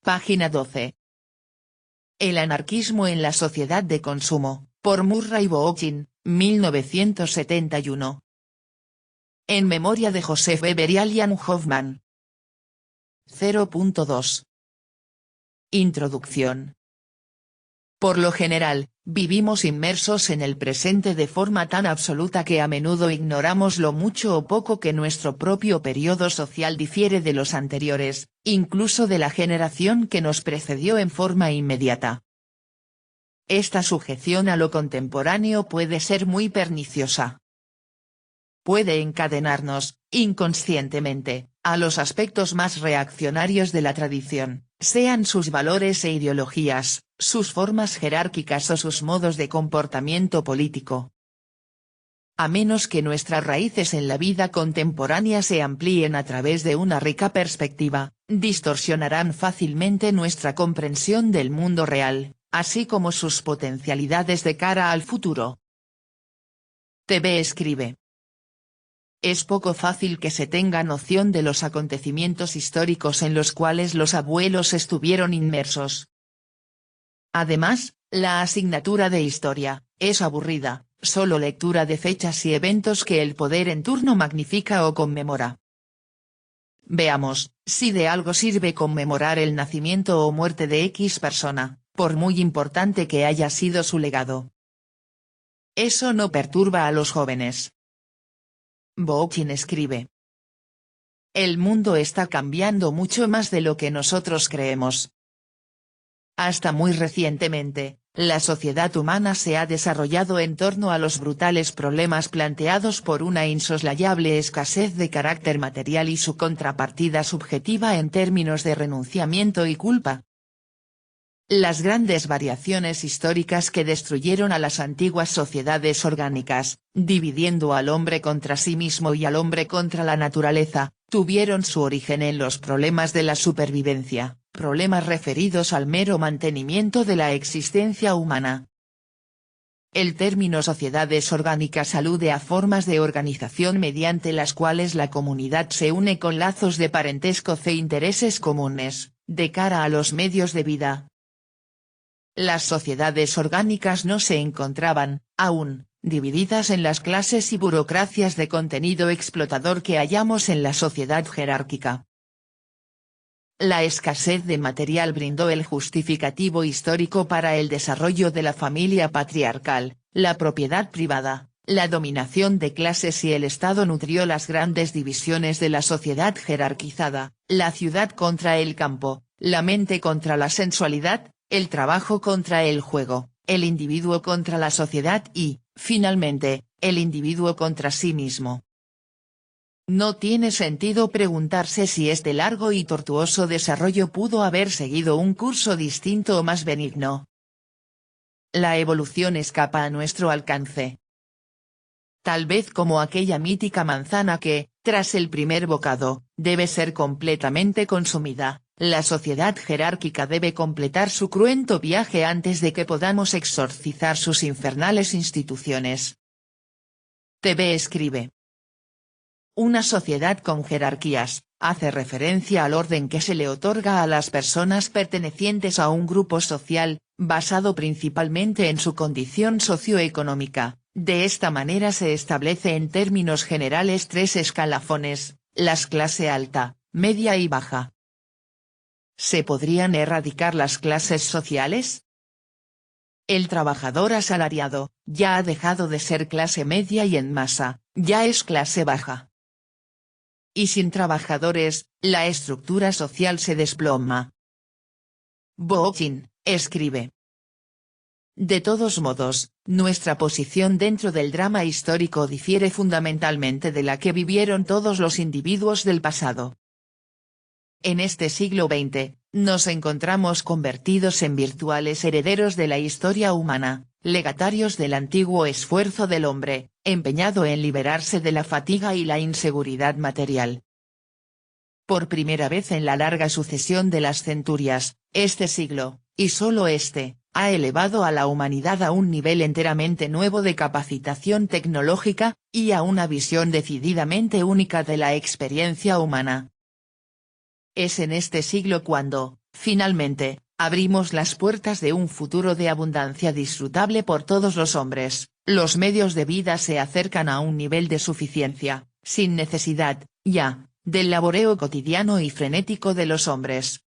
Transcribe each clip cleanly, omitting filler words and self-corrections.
Página 12. El anarquismo en la sociedad de consumo, por Murray Bookchin, 1971. En memoria de Joseph Weber y Alian Hoffman. 0.2. Introducción. Por lo general, vivimos inmersos en el presente de forma tan absoluta que a menudo ignoramos lo mucho o poco que nuestro propio periodo social difiere de los anteriores, incluso de la generación que nos precedió en forma inmediata. Esta sujeción a lo contemporáneo puede ser muy perniciosa. Puede encadenarnos, inconscientemente, a los aspectos más reaccionarios de la tradición, sean sus valores e ideologías, sus formas jerárquicas o sus modos de comportamiento político. A menos que nuestras raíces en la vida contemporánea se amplíen a través de una rica perspectiva, distorsionarán fácilmente nuestra comprensión del mundo real, así como sus potencialidades de cara al futuro. TV escribe. Es poco fácil que se tenga noción de los acontecimientos históricos en los cuales los abuelos estuvieron inmersos. Además, la asignatura de historia, es aburrida, solo lectura de fechas y eventos que el poder en turno magnifica o conmemora. Veamos, si de algo sirve conmemorar el nacimiento o muerte de X persona, por muy importante que haya sido su legado. Eso no perturba a los jóvenes. Bookchin escribe. El mundo está cambiando mucho más de lo que nosotros creemos. Hasta muy recientemente, la sociedad humana se ha desarrollado en torno a los brutales problemas planteados por una insoslayable escasez de carácter material y su contrapartida subjetiva en términos de renunciamiento y culpa. Las grandes variaciones históricas que destruyeron a las antiguas sociedades orgánicas, dividiendo al hombre contra sí mismo y al hombre contra la naturaleza, tuvieron su origen en los problemas de la supervivencia, problemas referidos al mero mantenimiento de la existencia humana. El término sociedades orgánicas alude a formas de organización mediante las cuales la comunidad se une con lazos de parentesco e intereses comunes, de cara a los medios de vida. Las sociedades orgánicas no se encontraban, aún, divididas en las clases y burocracias de contenido explotador que hallamos en la sociedad jerárquica. La escasez de material brindó el justificativo histórico para el desarrollo de la familia patriarcal, la propiedad privada, la dominación de clases y el Estado nutrió las grandes divisiones de la sociedad jerarquizada, la ciudad contra el campo, la mente contra la sensualidad, el trabajo contra el juego, el individuo contra la sociedad y, finalmente, el individuo contra sí mismo. No tiene sentido preguntarse si este largo y tortuoso desarrollo pudo haber seguido un curso distinto o más benigno. La evolución escapa a nuestro alcance. Tal vez como aquella mítica manzana que, tras el primer bocado, debe ser completamente consumida. La sociedad jerárquica debe completar su cruento viaje antes de que podamos exorcizar sus infernales instituciones. TV escribe. Una sociedad con jerarquías, hace referencia al orden que se le otorga a las personas pertenecientes a un grupo social, basado principalmente en su condición socioeconómica. De esta manera se establece en términos generales tres escalafones, las clase alta, media y baja. ¿Se podrían erradicar las clases sociales? El trabajador asalariado, ya ha dejado de ser clase media y en masa, ya es clase baja. Y sin trabajadores, la estructura social se desploma. Bookchin, escribe. De todos modos, nuestra posición dentro del drama histórico difiere fundamentalmente de la que vivieron todos los individuos del pasado. En este siglo XX, nos encontramos convertidos en virtuales herederos de la historia humana, legatarios del antiguo esfuerzo del hombre, empeñado en liberarse de la fatiga y la inseguridad material. Por primera vez en la larga sucesión de las centurias, este siglo, y solo este, ha elevado a la humanidad a un nivel enteramente nuevo de capacitación tecnológica, y a una visión decididamente única de la experiencia humana. Es en este siglo cuando, Finalmente, abrimos las puertas de un futuro de abundancia disfrutable por todos los hombres. Los medios de vida se acercan a un nivel de suficiencia, sin necesidad, ya, del laboreo cotidiano y frenético de los hombres.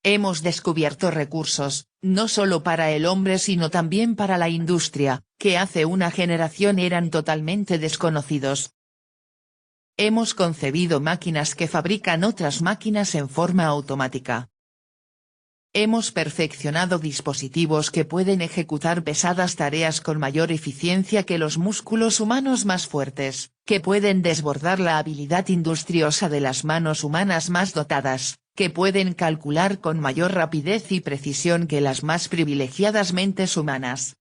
Hemos descubierto recursos, no solo para el hombre sino también para la industria, que hace una generación eran totalmente desconocidos. Hemos concebido máquinas que fabrican otras máquinas en forma automática. Hemos perfeccionado dispositivos que pueden ejecutar pesadas tareas con mayor eficiencia que los músculos humanos más fuertes, que pueden desbordar la habilidad industriosa de las manos humanas más dotadas, que pueden calcular con mayor rapidez y precisión que las más privilegiadas mentes humanas.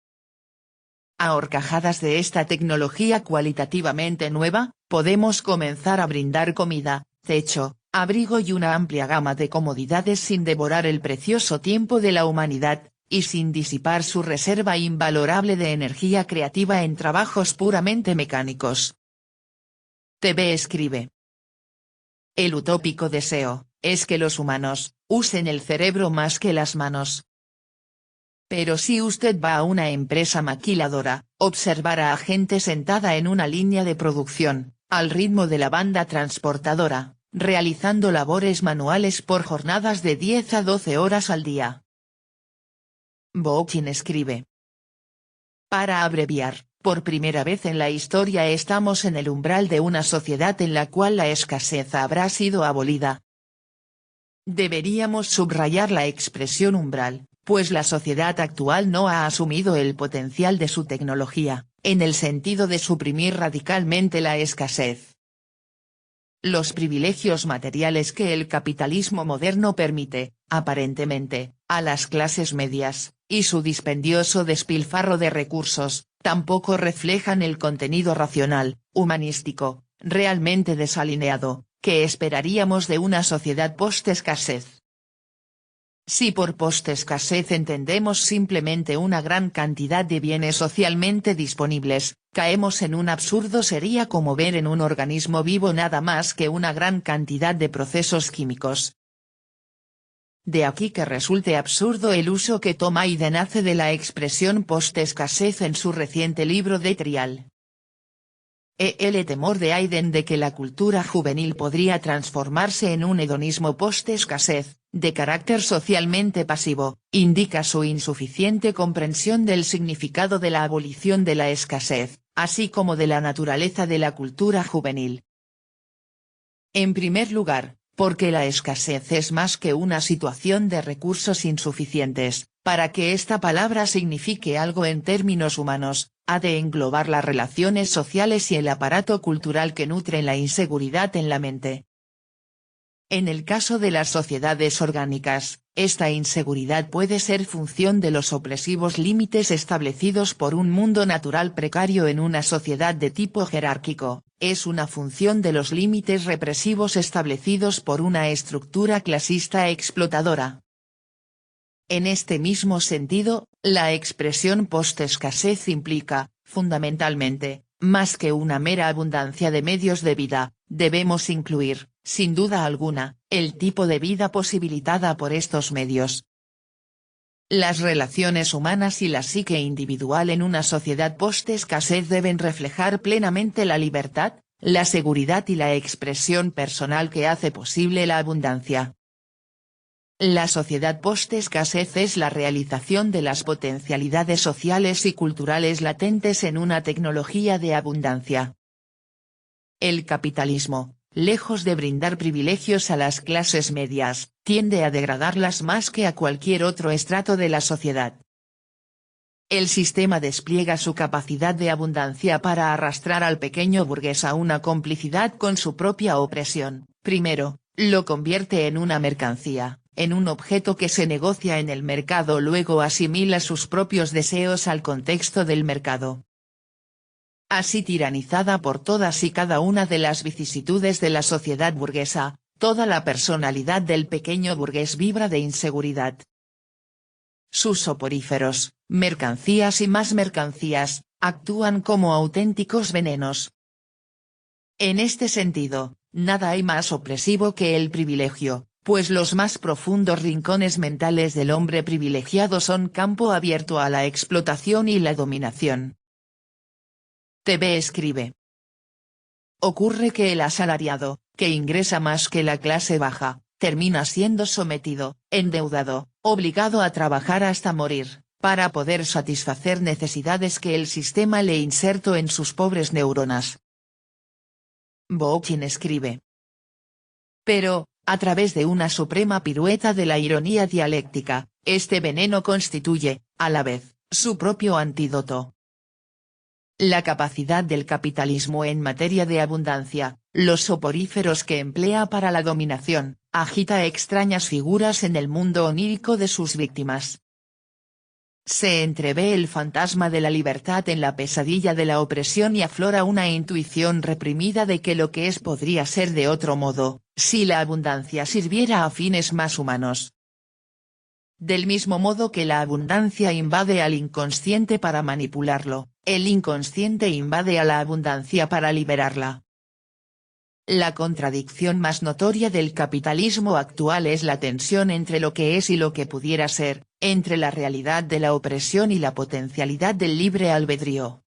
A horcajadas de esta tecnología cualitativamente nueva, podemos comenzar a brindar comida, techo, abrigo y una amplia gama de comodidades sin devorar el precioso tiempo de la humanidad, y sin disipar su reserva invalorable de energía creativa en trabajos puramente mecánicos. TV escribe. El utópico deseo, es que los humanos, usen el cerebro más que las manos. Pero si usted va a una empresa maquiladora, observará a gente sentada en una línea de producción, al ritmo de la banda transportadora, realizando labores manuales por jornadas de 10 a 12 horas al día. Boukhin escribe. Para abreviar, por primera vez en la historia estamos en el umbral de una sociedad en la cual la escasez habrá sido abolida. Deberíamos subrayar la expresión umbral, pues la sociedad actual no ha asumido el potencial de su tecnología, en el sentido de suprimir radicalmente la escasez. Los privilegios materiales que el capitalismo moderno permite, aparentemente, a las clases medias, y su dispendioso despilfarro de recursos, tampoco reflejan el contenido racional, humanístico, realmente desalineado, que esperaríamos de una sociedad post-escasez. Si por post-escasez entendemos simplemente una gran cantidad de bienes socialmente disponibles, caemos en un absurdo. Sería como ver en un organismo vivo nada más que una gran cantidad de procesos químicos. De aquí que resulte absurdo el uso que toma Hayden hace de la expresión post-escasez en su reciente libro de Trial. El temor de Hayden de que la cultura juvenil podría transformarse en un hedonismo post-escasez, de carácter socialmente pasivo, indica su insuficiente comprensión del significado de la abolición de la escasez, así como de la naturaleza de la cultura juvenil. En primer lugar, porque la escasez es más que una situación de recursos insuficientes. Para que esta palabra signifique algo en términos humanos, ha de englobar las relaciones sociales y el aparato cultural que nutren la inseguridad en la mente. En el caso de las sociedades orgánicas, esta inseguridad puede ser función de los opresivos límites establecidos por un mundo natural precario en una sociedad de tipo jerárquico, es una función de los límites represivos establecidos por una estructura clasista explotadora. En este mismo sentido, la expresión post-escasez implica, fundamentalmente, más que una mera abundancia de medios de vida, debemos incluir, sin duda alguna, el tipo de vida posibilitada por estos medios. Las relaciones humanas y la psique individual en una sociedad post-escasez deben reflejar plenamente la libertad, la seguridad y la expresión personal que hace posible la abundancia. La sociedad post-escasez es la realización de las potencialidades sociales y culturales latentes en una tecnología de abundancia. El capitalismo, lejos de brindar privilegios a las clases medias, tiende a degradarlas más que a cualquier otro estrato de la sociedad. El sistema despliega su capacidad de abundancia para arrastrar al pequeño burgués a una complicidad con su propia opresión. Primero, lo convierte en una mercancía, en un objeto que se negocia en el mercado, luego asimila sus propios deseos al contexto del mercado. Así, tiranizada por todas y cada una de las vicisitudes de la sociedad burguesa, toda la personalidad del pequeño burgués vibra de inseguridad. Sus soporíferos, mercancías y más mercancías, actúan como auténticos venenos. En este sentido, nada hay más opresivo que el privilegio, pues los más profundos rincones mentales del hombre privilegiado son campo abierto a la explotación y la dominación. TV escribe. Ocurre que el asalariado, que ingresa más que la clase baja, termina siendo sometido, endeudado, obligado a trabajar hasta morir, para poder satisfacer necesidades que el sistema le insertó en sus pobres neuronas. Boukhin escribe. Pero, a través de una suprema pirueta de la ironía dialéctica, este veneno constituye, a la vez, su propio antídoto. La capacidad del capitalismo en materia de abundancia, los soporíferos que emplea para la dominación, agita extrañas figuras en el mundo onírico de sus víctimas. Se entrevé el fantasma de la libertad en la pesadilla de la opresión y aflora una intuición reprimida de que lo que es podría ser de otro modo, si la abundancia sirviera a fines más humanos. Del mismo modo que la abundancia invade al inconsciente para manipularlo, el inconsciente invade a la abundancia para liberarla. La contradicción más notoria del capitalismo actual es la tensión entre lo que es y lo que pudiera ser, entre la realidad de la opresión y la potencialidad del libre albedrío.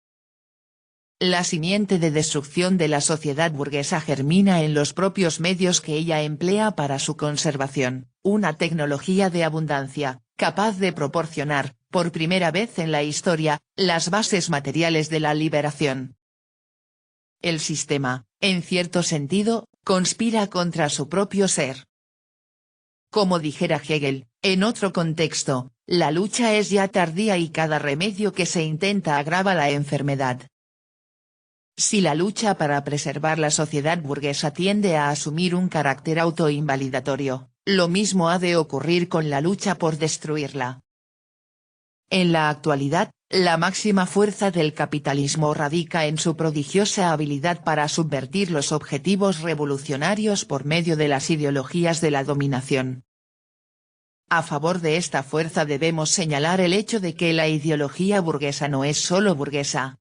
La simiente de destrucción de la sociedad burguesa germina en los propios medios que ella emplea para su conservación, una tecnología de abundancia, capaz de proporcionar, por primera vez en la historia, las bases materiales de la liberación. El sistema, en cierto sentido, conspira contra su propio ser. Como dijera Hegel, en otro contexto, la lucha es ya tardía y cada remedio que se intenta agrava la enfermedad. Si la lucha para preservar la sociedad burguesa tiende a asumir un carácter autoinvalidatorio, lo mismo ha de ocurrir con la lucha por destruirla. En la actualidad, la máxima fuerza del capitalismo radica en su prodigiosa habilidad para subvertir los objetivos revolucionarios por medio de las ideologías de la dominación. A favor de esta fuerza debemos señalar el hecho de que la ideología burguesa no es solo burguesa.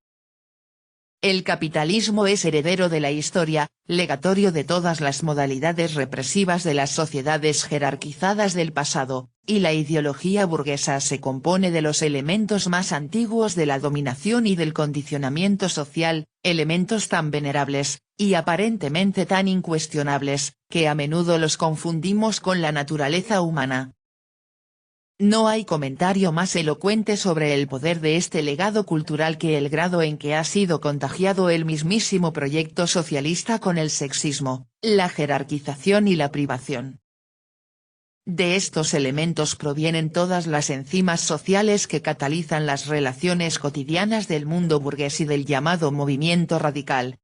El capitalismo es heredero de la historia, legatorio de todas las modalidades represivas de las sociedades jerarquizadas del pasado, y la ideología burguesa se compone de los elementos más antiguos de la dominación y del condicionamiento social, elementos tan venerables, y aparentemente tan incuestionables, que a menudo los confundimos con la naturaleza humana. No hay comentario más elocuente sobre el poder de este legado cultural que el grado en que ha sido contagiado el mismísimo proyecto socialista con el sexismo, la jerarquización y la privación. De estos elementos provienen todas las enzimas sociales que catalizan las relaciones cotidianas del mundo burgués y del llamado movimiento radical.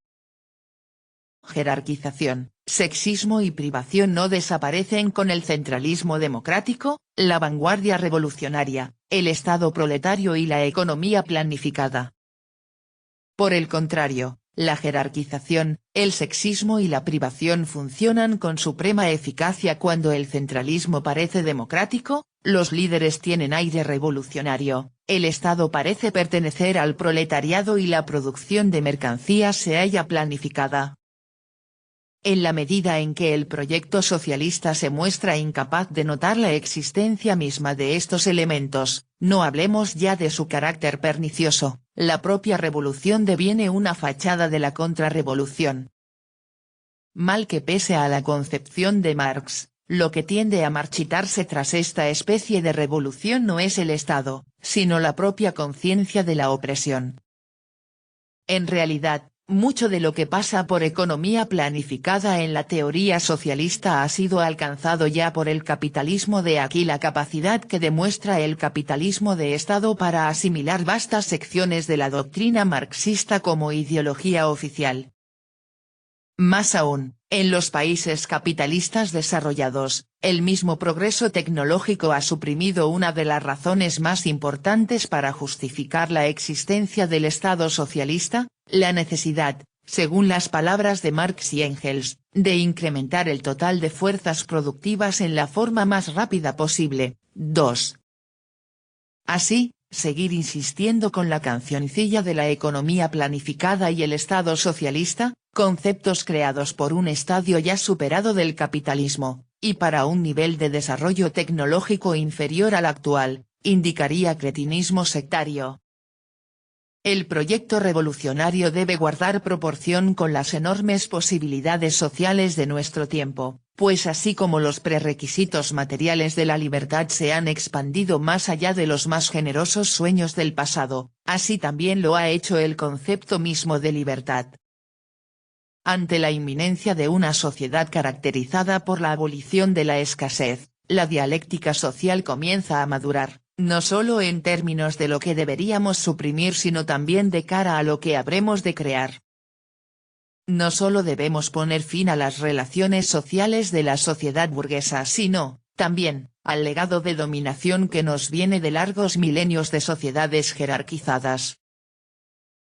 Jerarquización, sexismo y privación no desaparecen con el centralismo democrático, la vanguardia revolucionaria, el Estado proletario y la economía planificada. Por el contrario, la jerarquización, el sexismo y la privación funcionan con suprema eficacia cuando el centralismo parece democrático, los líderes tienen aire revolucionario, el Estado parece pertenecer al proletariado y la producción de mercancías se halla planificada. En la medida en que el proyecto socialista se muestra incapaz de notar la existencia misma de estos elementos, no hablemos ya de su carácter pernicioso, la propia revolución deviene una fachada de la contrarrevolución. Mal que pese a la concepción de Marx, lo que tiende a marchitarse tras esta especie de revolución no es el Estado, sino la propia conciencia de la opresión. En realidad, mucho de lo que pasa por economía planificada en la teoría socialista ha sido alcanzado ya por el capitalismo, de aquí la capacidad que demuestra el capitalismo de Estado para asimilar vastas secciones de la doctrina marxista como ideología oficial. Más aún, en los países capitalistas desarrollados, el mismo progreso tecnológico ha suprimido una de las razones más importantes para justificar la existencia del Estado socialista, la necesidad, según las palabras de Marx y Engels, de incrementar el total de fuerzas productivas en la forma más rápida posible. 2. Así, seguir insistiendo con la cancioncilla de la economía planificada y el Estado socialista, conceptos creados por un estadio ya superado del capitalismo, y para un nivel de desarrollo tecnológico inferior al actual, indicaría cretinismo sectario. El proyecto revolucionario debe guardar proporción con las enormes posibilidades sociales de nuestro tiempo, pues así como los prerequisitos materiales de la libertad se han expandido más allá de los más generosos sueños del pasado, así también lo ha hecho el concepto mismo de libertad. Ante la inminencia de una sociedad caracterizada por la abolición de la escasez, la dialéctica social comienza a madurar, no solo en términos de lo que deberíamos suprimir sino también de cara a lo que habremos de crear. No solo debemos poner fin a las relaciones sociales de la sociedad burguesa sino, también, al legado de dominación que nos viene de largos milenios de sociedades jerarquizadas.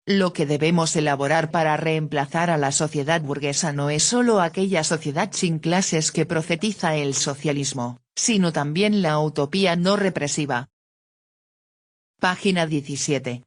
Lo que debemos elaborar para reemplazar a la sociedad burguesa no es solo aquella sociedad sin clases que profetiza el socialismo, sino también la utopía no represiva. Página 17.